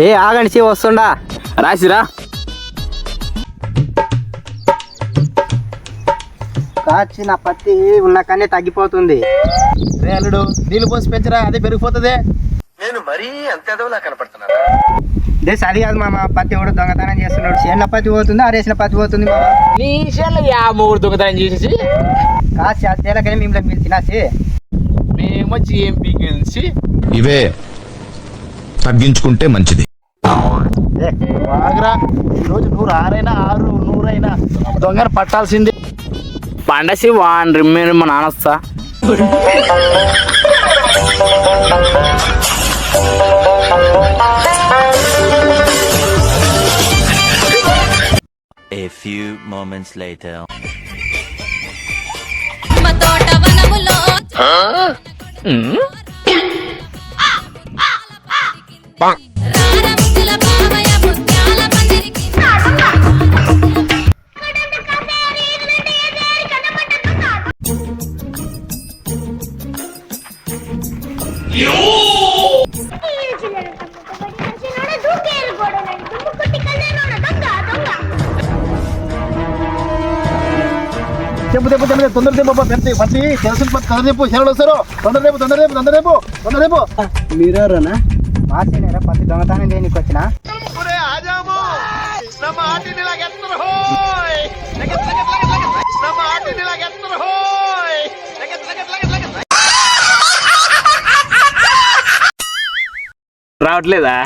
ఏ ఆగండి వస్తుండా రాసిరా. కాచి నా పత్తి ఉన్న కన్నీ తగ్గిపోతుంది. రే అల్లుడు నీళ్ళు పోసి పెంచరా, అదే పెరిగిపోతుంది. నేను మరీ అంత ఎదవలా కనపడుతున్నాను. ఇదే సరి కాదు మామ, పత్తి కూడా దొంగతనం చేస్తున్నాడు. చేనుల పత్తి పోతుంది, ఆరేసిన పత్తి పోతుంది మామ. నీ విషయాల్లో మూడు దొంగతనం చేసేసి కాచి ఆ తేలకనే మిమ్మల్ని మీరు తినాసి మేమొచ్చి ఏం పీకించి ఇవే తగ్గించుకుంటే మంచిది. బాగరా ఈరోజు 100 దొంగను పట్టాల్సిందే. పండసి వాన్ రిమ్మేను మా నాన్నస్తా. A few moments later. చెప్పు తొందర రేపు పెద్ద పత్తి తెలుసు తొందర రేపు శరణు వస్తారు. తొందర రేపు మీరెవరన్నా? మాసేనేరా పత్తి దొంగతనం చేయడానికి వచ్చిన. రావట్లేదా?